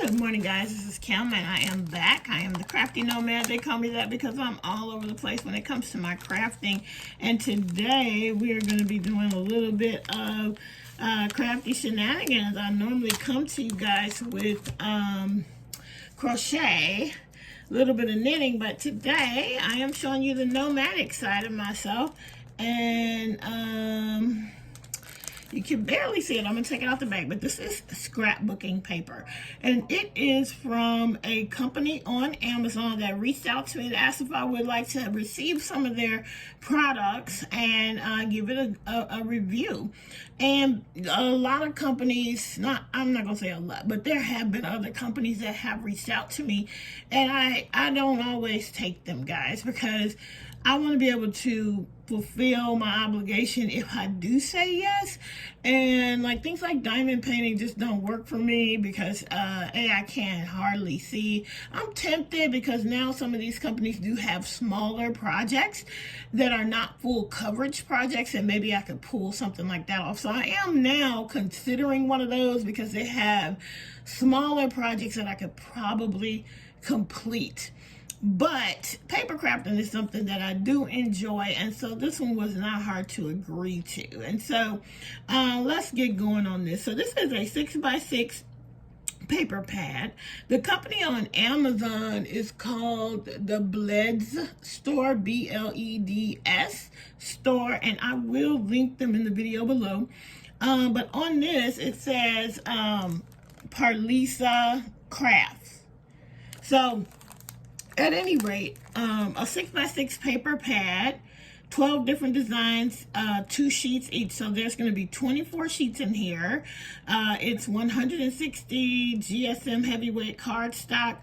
Good morning, guys. This is Kim, and I am back. I am the Crafty Nomad. They call me that because I'm all over the place when it comes to my crafting. And today we are going to be doing a little bit of crafty shenanigans. I normally come to you guys with crochet, a little bit of knitting, but today I am showing you the nomadic side of myself. And you can barely see it. I'm going to take it out the bag, but this is scrapbooking paper. And it is from a company on Amazon that reached out to me to ask if I would like to receive some of their products and give it a review. And a lot of companies, I'm not going to say a lot, but there have been other companies that have reached out to me. And I don't always take them, guys, because I want to be able to fulfill my obligation if I do say yes. And like things like diamond painting just don't work for me because I can't hardly see. I'm tempted because now some of these companies do have smaller projects that are not full coverage projects, and maybe I could pull something like that off. So I am now considering one of those because they have smaller projects that I could probably complete. But paper crafting is something that I do enjoy, and so this one was not hard to agree to. And so let's get going on this. So this is a 6x6 paper pad. The company on Amazon is called the Bleds Store, B-L-E-D-S Store, and I will link them in the video below. But on this, it says Panilisa Crafts. So at any rate, a 6x6 paper pad, 12 different designs, 2 sheets each. So there's going to be 24 sheets in here. It's 160 GSM heavyweight cardstock,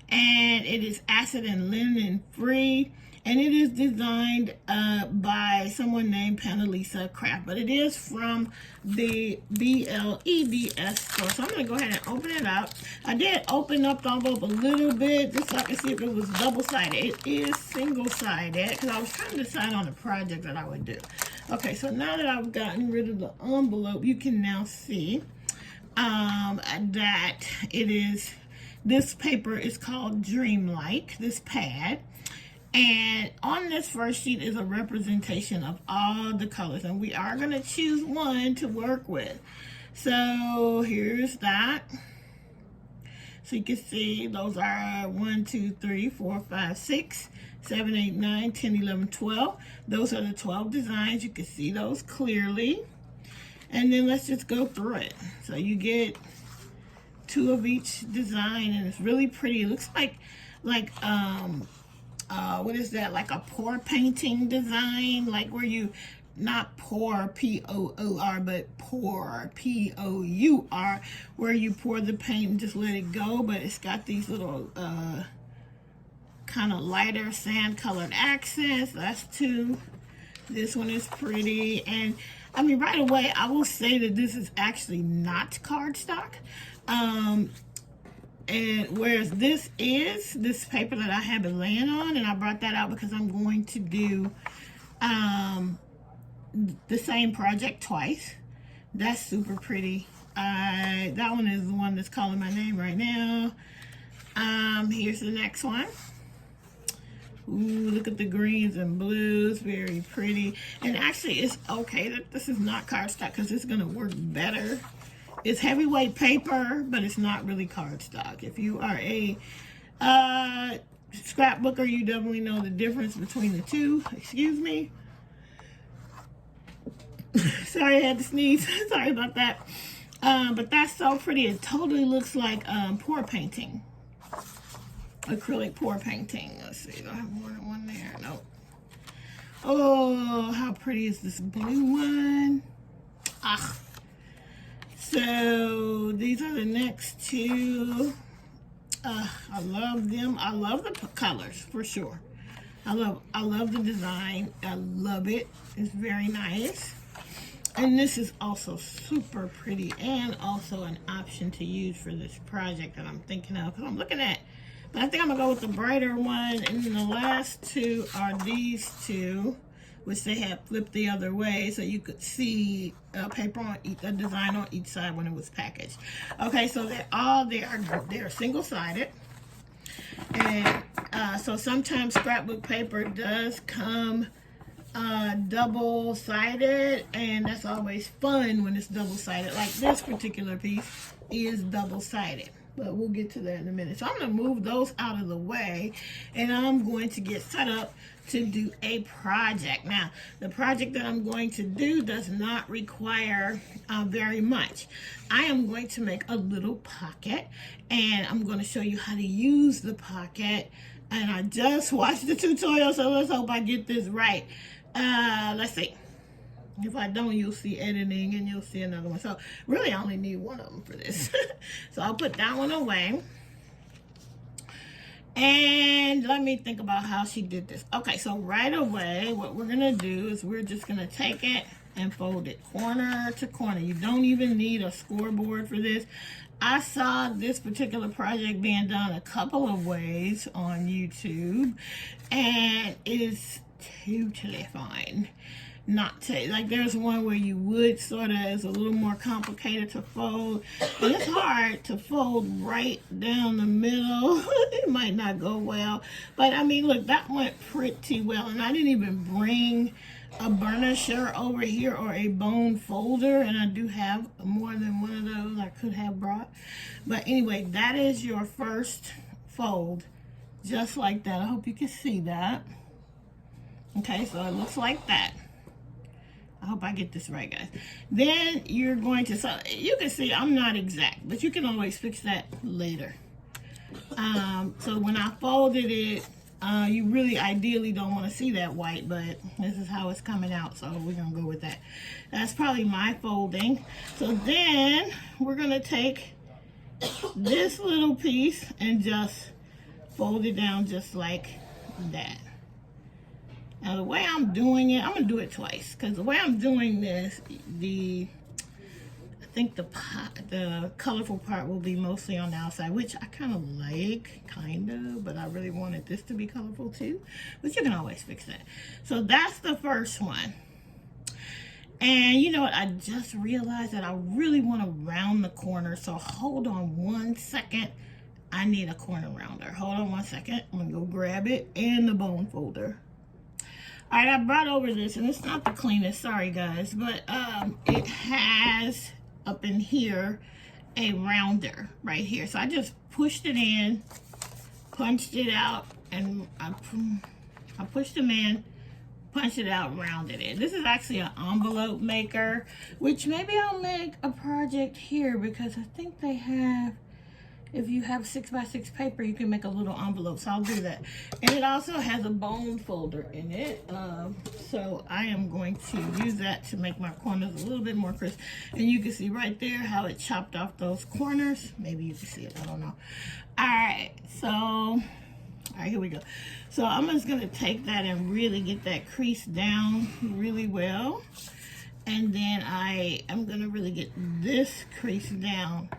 and it is acid and linen free. And it is designed by someone named Panilisa Crafts, but it is from the BLEDS store. So I'm going to go ahead and open it up. I did open up the envelope a little bit just so I could see if it was double-sided. It is single-sided because I was trying to decide on the project that I would do. Okay, so now that I've gotten rid of the envelope, you can now see that it is, this paper is called Dreamlike, this pad. And on this first sheet is a representation of all the colors, and we are going to choose one to work with. So here's that. So you can see those are 1, 2, 3, 4, 5, 6, 7, 8, 9, 10, 11, 12. Those are the 12 designs. You can see those clearly. And then let's just go through it. So you get 2 of each design, and it's really pretty. It looks like what is that, like a pour painting design, like where you not pour P-O-O-R but pour P-O-U-R, where you pour the paint and just let it go, but it's got these little kind of lighter sand colored accents. That's 2. This one is pretty, and I mean right away I will say that this is actually not cardstock. And whereas this is this paper that I have been laying on, and I brought that out because I'm going to do the same project twice. That's super pretty. That one is the one that's calling my name right now. Here's the next one. Ooh, look at the greens and blues, very pretty. And actually, it's okay that this is not cardstock because it's going to work better. It's heavyweight paper, but it's not really cardstock. If you are a scrapbooker, you definitely know the difference between the two. Excuse me. Sorry, I had to sneeze. Sorry about that. But that's so pretty. It totally looks like pour painting. Acrylic pour painting. Let's see. Do I have more than one there? Nope. Oh, how pretty is this blue one? Ah. So these are the next 2. I love them. I love the colors for sure. I love the design. I love it. It's very nice. And this is also super pretty and also an option to use for this project that I'm thinking of, because I'm looking at. But I think I'm gonna go with the brighter one. And then the last 2 are these 2, which they had flipped the other way so you could see paper on each, a design on each side when it was packaged. Okay, so they're single-sided. And so sometimes scrapbook paper does come double-sided, and that's always fun when it's double-sided. Like this particular piece is double-sided, but we'll get to that in a minute. So I'm going to move those out of the way, and I'm going to get set up to do a project. Now, the project that I'm going to do does not require very much. I am going to make a little pocket, and I'm going to show you how to use the pocket. And I just watched the tutorial, so let's hope I get this right. Let's see. If I don't, you'll see editing and you'll see another one. So really I only need one of them for this. So I'll put that one away. And let me think about how she did this. Okay, so right away, what we're gonna do is we're just gonna take it and fold it corner to corner. You don't even need a scoreboard for this. I saw this particular project being done a couple of ways on YouTube, and it is totally fine. Not to, like, there's one where you would sort of, it's a little more complicated to fold, and it's hard to fold right down the middle. It might not go well, but I mean, look, that went pretty well, and I didn't even bring a burnisher over here or a bone folder, and I do have more than one of those I could have brought. But anyway, that is your first fold, just like that. I hope you can see that. Okay, so it looks like that. I hope I get this right, guys. Then you're going to, so you can see I'm not exact, but you can always fix that later. So when I folded it, you really ideally don't want to see that white, but this is how it's coming out, so we're going to go with that. That's probably my folding. So then we're going to take this little piece and just fold it down just like that. Now the way I'm doing it, I'm going to do it twice, because the way I'm doing this, I think the colorful part will be mostly on the outside, which I kind of like, but I really wanted this to be colorful too, but you can always fix that. So that's the first one. And you know what, I just realized that I really want to round the corner, so hold on 1 second. I need a corner rounder. Hold on 1 second. I'm going to go grab it and the bone folder. All right, I brought over this, and it's not the cleanest, sorry guys, but it has up in here a rounder right here. So I just pushed it in, punched it out, and I pushed them in, punched it out, rounded it. This is actually an envelope maker, which maybe I'll make a project here, because I think they have, if you have 6x6 paper, you can make a little envelope, so I'll do that. And it also has a bone folder in it, so I am going to use that to make my corners a little bit more crisp. And you can see right there how it chopped off those corners. Maybe you can see it, I don't know. All right, here we go. So I'm just gonna take that and really get that crease down really well. And then I am gonna really get this crease down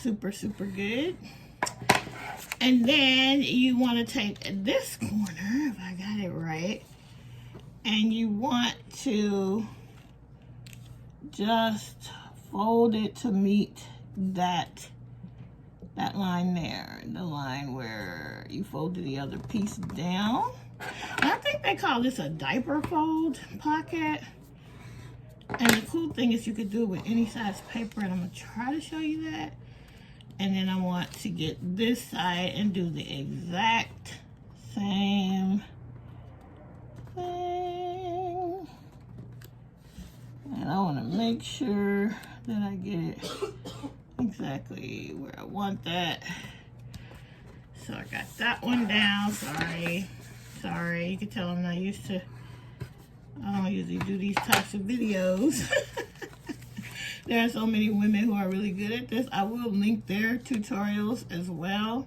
super good. And then you want to take this corner, if I got it right, and you want to just fold it to meet that line there, the line where you folded the other piece down. And I think they call this a diaper fold pocket. And the cool thing is you could do it with any size paper, and I'm going to try to show you that. And then I want to get this side and do the exact same thing. And I want to make sure that I get it exactly where I want that. So I got that one down. Sorry. You can tell I'm not used to, I don't usually do these types of videos. There are so many women who are really good at this. I will link their tutorials as well.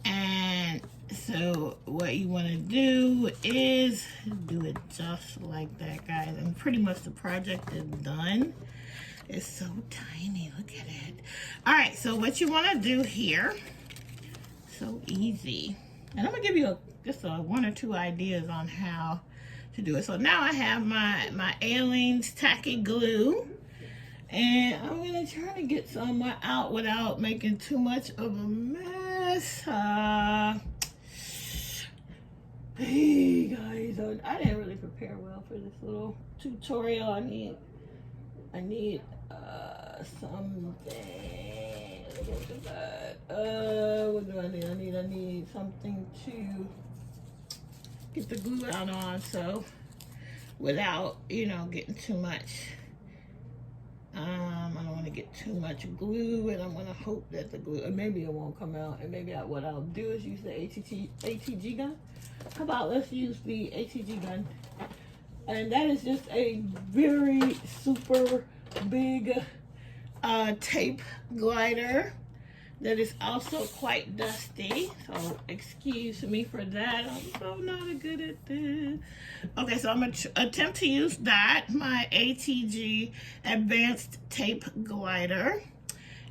And so what you want to do is do it just like that, guys. And pretty much the project is done. It's so tiny. Look at it. All right, so what you want to do here, so easy. And I'm going to give you just 1 or 2 ideas on how to do it. So now I have my Aleene's tacky glue, and I'm gonna try to get some out without making too much of a mess. Hey guys, I didn't really prepare well for this little tutorial. I need something. What do I need? I need something to get the glue out on, so without, you know, getting too much. I don't want to get too much glue, and I'm gonna hope that the glue, and maybe it won't come out, and maybe what I'll do is use the ATG gun. How about let's use the ATG gun, and that is just a very super big tape glider that is also quite dusty, so excuse me for that. I'm so not good at this. Okay, so I'm gonna attempt to use that, my ATG advanced tape glider.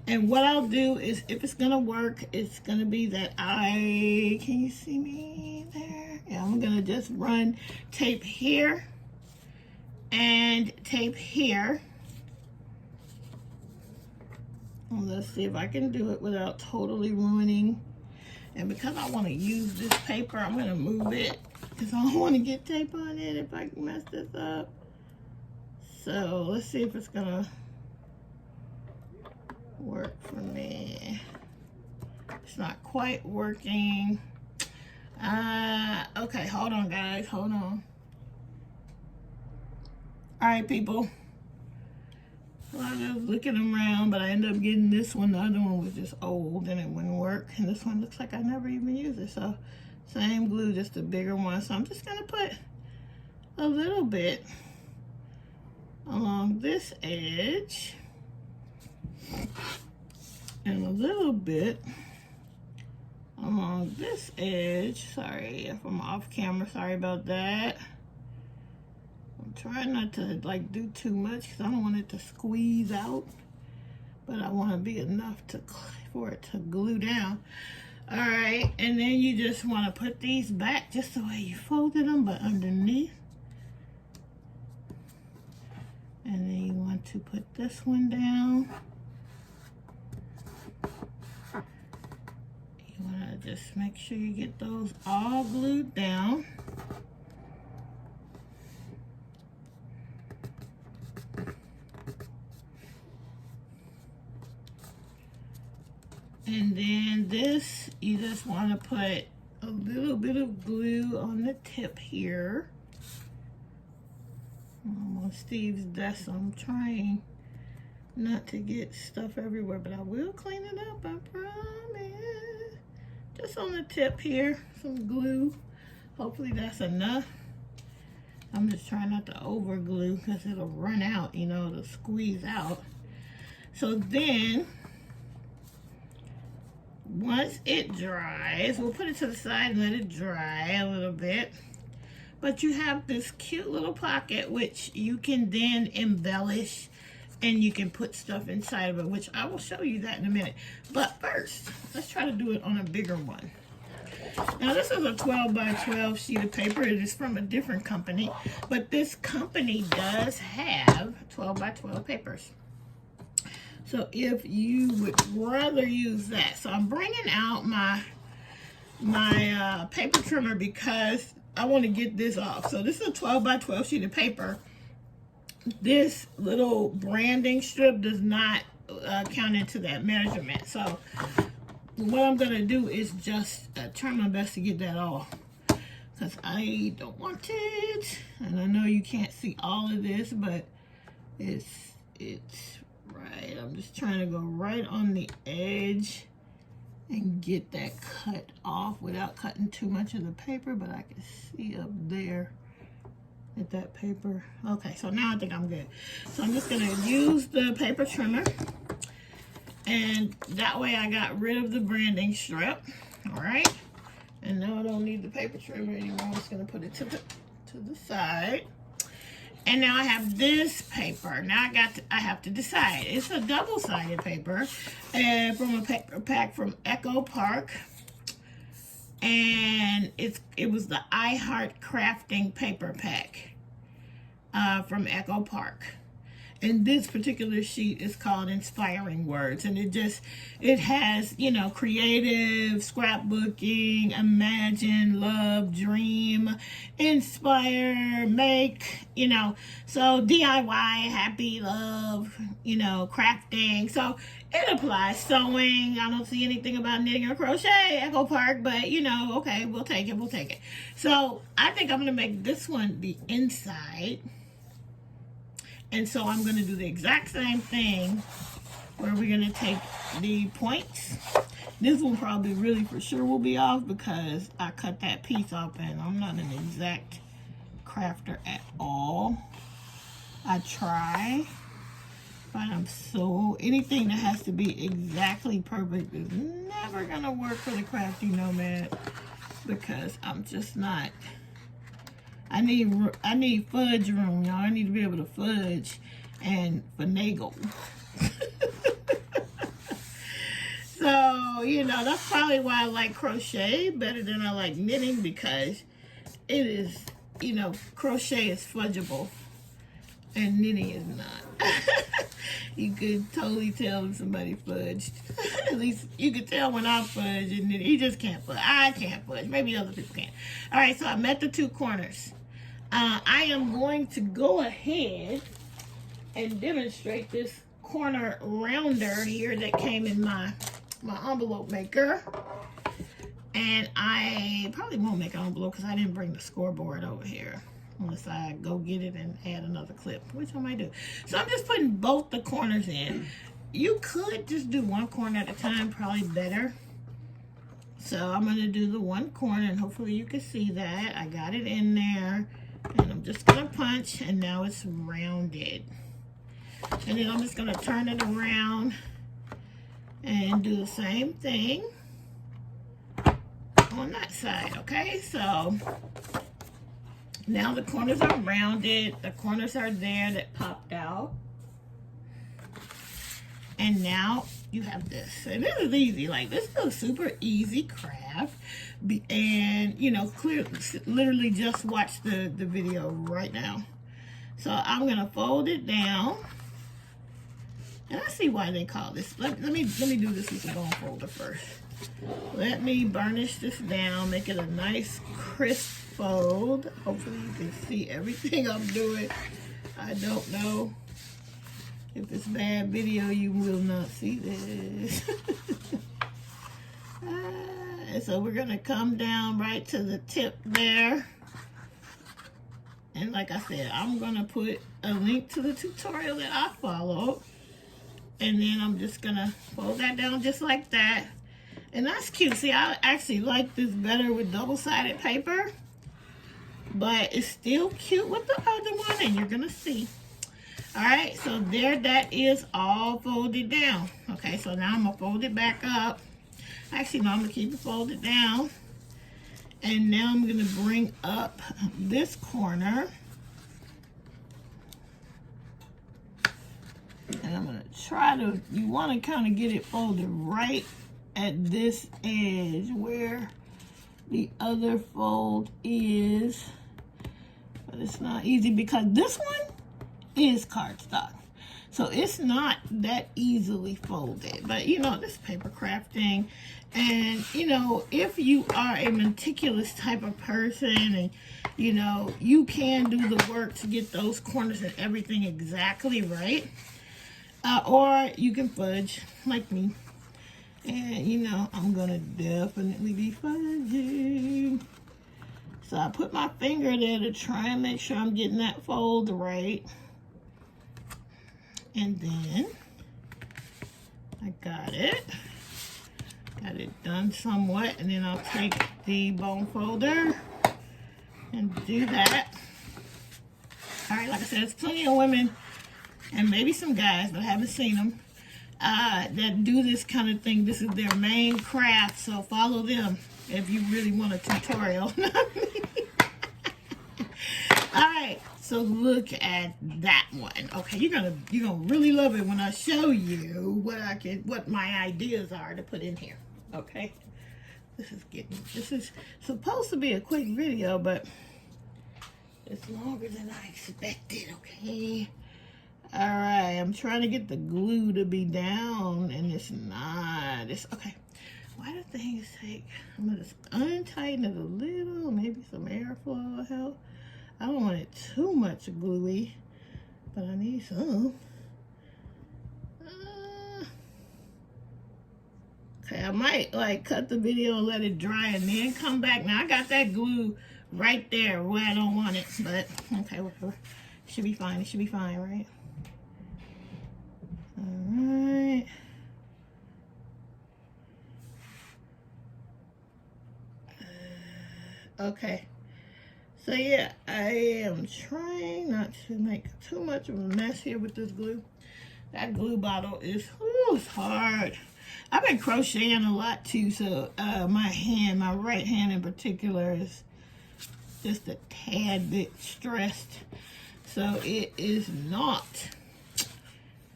And what I'll do is, if it's gonna work, it's gonna be that can you see me there? Yeah, I'm gonna just run tape here and tape here. Well, let's see if I can do it without totally ruining. And because I want to use this paper, I'm going to move it because I don't want to get tape on it if I can mess this up. So let's see if it's going to work for me. It's not quite working. Okay, hold on guys, hold on. All right, people. Well, I was looking around, but I ended up getting this one. The other one was just old and it wouldn't work. And this one looks like I never even used it. So same glue, just a bigger one. So I'm just gonna put a little bit along this edge and a little bit along this edge. Sorry if I'm off camera, sorry about that. I'm trying not to like do too much because I don't want it to squeeze out, but I want to be enough for it to glue down. All right, and then you just want to put these back just the way you folded them, but underneath. And then you want to put this one down. You want to just make sure you get those all glued down. And then this, you just want to put a little bit of glue on the tip here. I'm on Steve's desk, so I'm trying not to get stuff everywhere, but I will clean it up, I promise. Just on the tip here, some glue. Hopefully that's enough. I'm just trying not to over glue because it'll run out, you know, it'll squeeze out. So then, once it dries, we'll put it to the side and let it dry a little bit. But you have this cute little pocket which you can then embellish and you can put stuff inside of it, which I will show you that in a minute. But first, let's try to do it on a bigger one. Now this is a 12 by 12 sheet of paper. It is from a different company, but this company does have 12 by 12 papers. So if you would rather use that, so I'm bringing out my paper trimmer because I want to get this off. So this is a 12 by 12 sheet of paper. This little branding strip does not count into that measurement. So what I'm going to do is just try my best to get that off because I don't want it. And I know you can't see all of this, but it's right. I'm just trying to go right on the edge and get that cut off without cutting too much of the paper, but I can see up there at that paper. Okay, so now I think I'm good. So I'm just gonna use the paper trimmer, and that way I got rid of the branding strip. All right, and now I don't need the paper trimmer anymore. I'm just gonna put it to the side. And now I have this paper. Now I have to decide. It's a double-sided paper from a paper pack from Echo Park. and it was the I Heart Crafting paper pack from Echo Park. And this particular sheet is called Inspiring Words, and it has, you know, creative, scrapbooking, imagine, love, dream, inspire, make, you know, so DIY, happy, love, you know, crafting. So it applies. Sewing, I don't see anything about knitting or crochet, Echo Park, but you know, okay, we'll take it. So I think I'm gonna make this one the inside. And so I'm going to do the exact same thing where we're going to take the points. This one probably really for sure will be off because I cut that piece off and I'm not an exact crafter at all. I try, but anything that has to be exactly perfect is never going to work for the Crafty Nomad because I'm just not. I need fudge room, y'all. I need to be able to fudge and finagle. So, you know, that's probably why I like crochet better than I like knitting, because it is, you know, crochet is fudgeable and knitting is not. You could totally tell if somebody fudged. At least you could tell when I fudge and knitting. You just can't fudge. I can't fudge. Maybe other people can. All right, so I met the two corners. I am going to go ahead and demonstrate this corner rounder here that came in my envelope maker. And I probably won't make an envelope because I didn't bring the scoreboard over here. Unless I go get it and add another clip, which I might do. So I'm just putting both the corners in. You could just do one corner at a time, probably better. So I'm going to do the one corner, and hopefully you can see that. I got it in there. And I'm just going to punch, and now it's rounded. And then I'm just going to turn it around and do the same thing on that side, okay? So now the corners are rounded. The corners are there that popped out. And now you have this. And this is easy. Like, this is a super easy craft. And, you know, literally just watch the video right now. So I'm going to fold it down. And I see why they call this. Let me do this with a bone folder first. Let me burnish this down. Make it a nice crisp fold. Hopefully you can see everything I'm doing. I don't know. If it's bad video, you will not see this. And so we're going to come down right to the tip there. And like I said, I'm going to put a link to the tutorial that I followed. And then I'm just going to fold that down just like that. And that's cute. See, I actually like this better with double-sided paper. But it's still cute with the other one, and you're going to see. Alright, so there that is all folded down. Okay, so now I'm going to fold it back up. Actually, no, I'm going to keep it folded down. And now I'm going to bring up this corner. And I'm going to try to, you want to kind of get it folded right at this edge where the other fold is. But it's not easy because this one is cardstock, so it's not that easily folded. But you know, this paper crafting, and you know, if you are a meticulous type of person, and you know, you can do the work to get those corners and everything exactly right, or you can fudge like me. And you know, I'm gonna definitely be fudging. So I put my finger there to try and make sure I'm getting that fold right. And then I got it done somewhat, and then I'll take the bone folder and do that. All right, like I said, there's plenty of women and maybe some guys, but I haven't seen them, that do this kind of thing. This is their main craft, so follow them if you really want a tutorial. All right. So look at that one. Okay, you're gonna really love it when I show you what my ideas are to put in here. Okay. This is supposed to be a quick video, but it's longer than I expected, okay? All right, I'm trying to get the glue to be down, and it's not. It's okay. Why do things take? I'm gonna just untighten it a little. Maybe some airflow will help. I don't want it too much gluey, but I need some. Okay, I might like cut the video and let it dry and then come back. Now I got that glue right there where I don't want it, but okay, whatever. Should be fine. It should be fine, right? All right. Okay. So yeah, I am trying not to make too much of a mess here with this glue. That glue bottle is, ooh, it's hard. I've been crocheting a lot too, so my right hand in particular is just a tad bit stressed. So it is not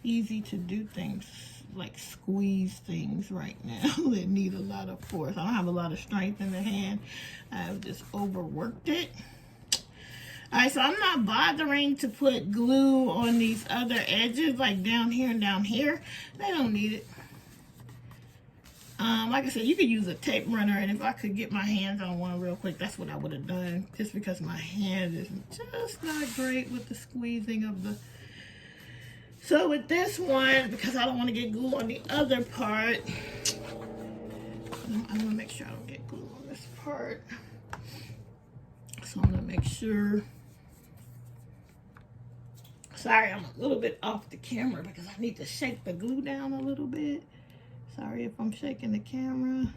easy to do things like squeeze things right now that need a lot of force. I don't have a lot of strength in the hand. I've just overworked it. All right, so I'm not bothering to put glue on these other edges, like down here and down here. They don't need it. Like I said, you could use a tape runner, and if I could get my hands on one real quick, that's what I would have done, just because my hand is just not great with the squeezing of the... So with this one, because I don't want to get glue on the other part, I'm going to make sure I don't get glue on this part. So I'm going to make sure... Sorry, I'm a little bit off the camera because I need to shake the glue down a little bit. Sorry if I'm shaking the camera.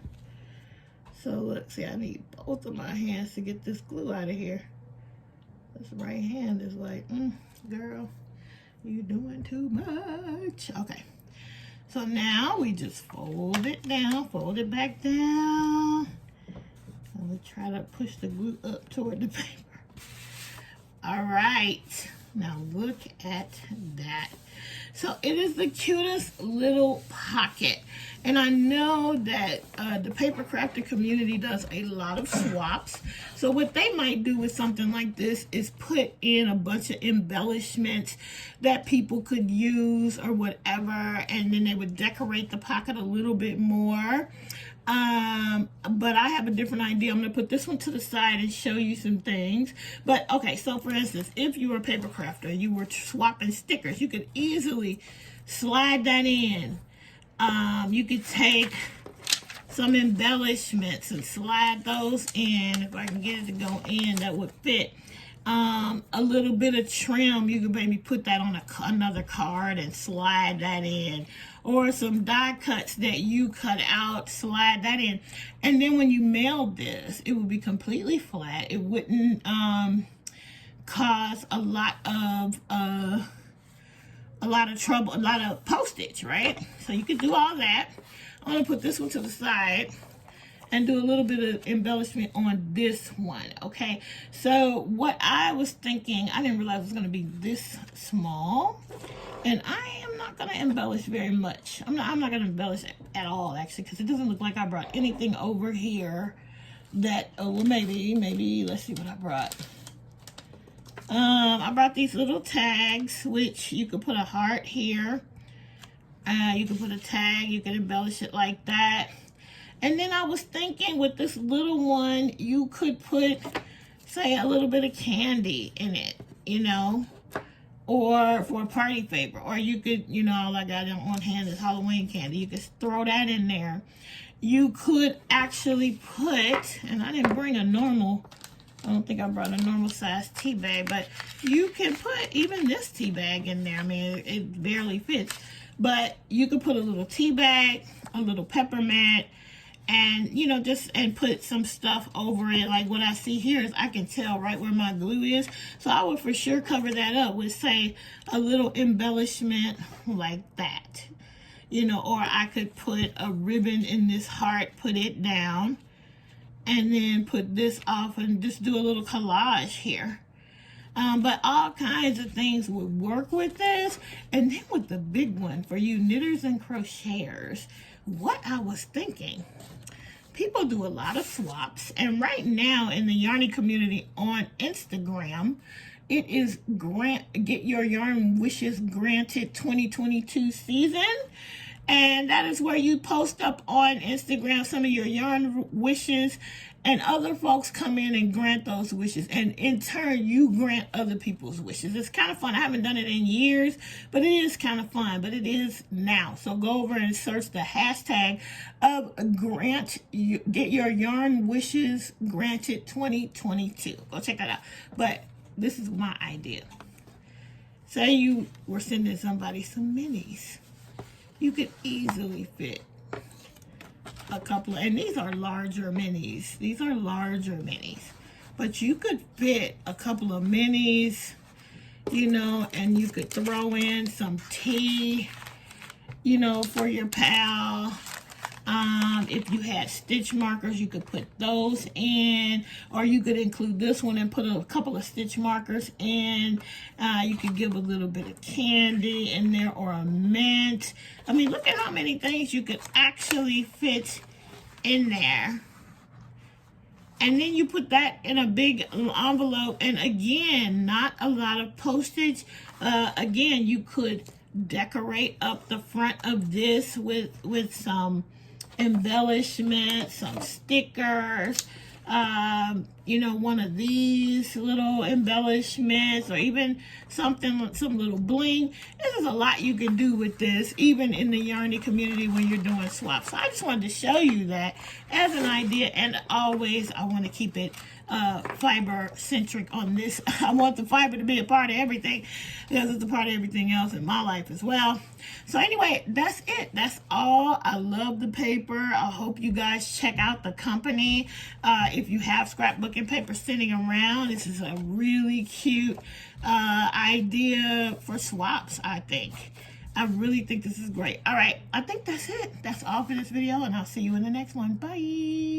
So look, see, I need both of my hands to get this glue out of here. This right hand is like, girl, you're doing too much. Okay. So now we just fold it down, fold it back down. And we try to push the glue up toward the paper. All right. Now look at that. So it is the cutest little pocket. And I know that the paper crafter community does a lot of swaps. So what they might do with something like this is put in a bunch of embellishments that people could use or whatever. And then they would decorate the pocket a little bit more. But I have a different idea. I'm going to put this one to the side and show you some things. But okay, so for instance, if you were a paper crafter, you were swapping stickers, you could easily slide that in. You could take some embellishments and slide those in. If I can get it to go in, that would fit. A little bit of trim, you could maybe put that on another card and slide that in. Or some die cuts that you cut out, slide that in. And then when you mailed this, it would be completely flat. It wouldn't cause a lot of trouble, a lot of postage, right? So you could do all that. I'm gonna put this one to the side and do a little bit of embellishment on this one, okay? So what I was thinking, I didn't realize it was gonna be this small, and I am not gonna embellish very much. I'm not gonna embellish at all, actually, because it doesn't look like I brought anything over here that, well, maybe, let's see what I brought. I brought these little tags, which you could put a heart here. You could put a tag, you could embellish it like that. And then I was thinking with this little one, you could put, say, a little bit of candy in it, you know, or for a party favor. Or you could, you know, all I got on one hand is Halloween candy. You could throw that in there. You could actually put, and I didn't bring a normal, I don't think I brought a normal size tea bag, but you can put even this tea bag in there. I mean, it barely fits. But you could put a little tea bag, a little peppermint, and, you know, and put some stuff over it. Like what I see here is I can tell right where my glue is. So I would for sure cover that up with, say, a little embellishment like that. You know, or I could put a ribbon in this heart, put it down, and then put this off and just do a little collage here. But all kinds of things would work with this. And then with the big one for you knitters and crocheters, what I was thinking people do a lot of swaps. And right now in the yarny community on Instagram, it is Get Your Yarn Wishes Granted 2022 season. And that is where you post up on Instagram some of your yarn wishes, and other folks come in and grant those wishes. And in turn, you grant other people's wishes. It's kind of fun. I haven't done it in years, but it is kind of fun. But it is now. So go over and search the hashtag of Get Your Yarn Wishes Granted 2022. Go check that out. But this is my idea. Say you were sending somebody some minis. You could easily fit a couple and these are larger minis. These are larger minis. But you could fit a couple of minis, you know, and you could throw in some tea, you know, for your pal. If you had stitch markers, you could put those in, or you could include this one and put a couple of stitch markers in. You could give a little bit of candy in there, or a mint. I mean, look at how many things you could actually fit in there. And then you put that in a big envelope, and again, not a lot of postage. Again, you could decorate up the front of this with some embellishment, some stickers, you know, one of these little embellishments, or even some little bling. There's a lot you can do with this, even in the yarny community when you're doing swaps. So I just wanted to show you that as an idea, and always I want to keep it fiber centric on this. I want the fiber to be a part of everything, because it's a part of everything else in my life as well. So anyway, that's it. That's all. I love the paper. I hope you guys check out the company. If you have scrapbooking paper sitting around, this is a really cute idea for swaps, I think. I really think this is great. All right, I think that's it. That's all for this video, and I'll see you in the next one. Bye.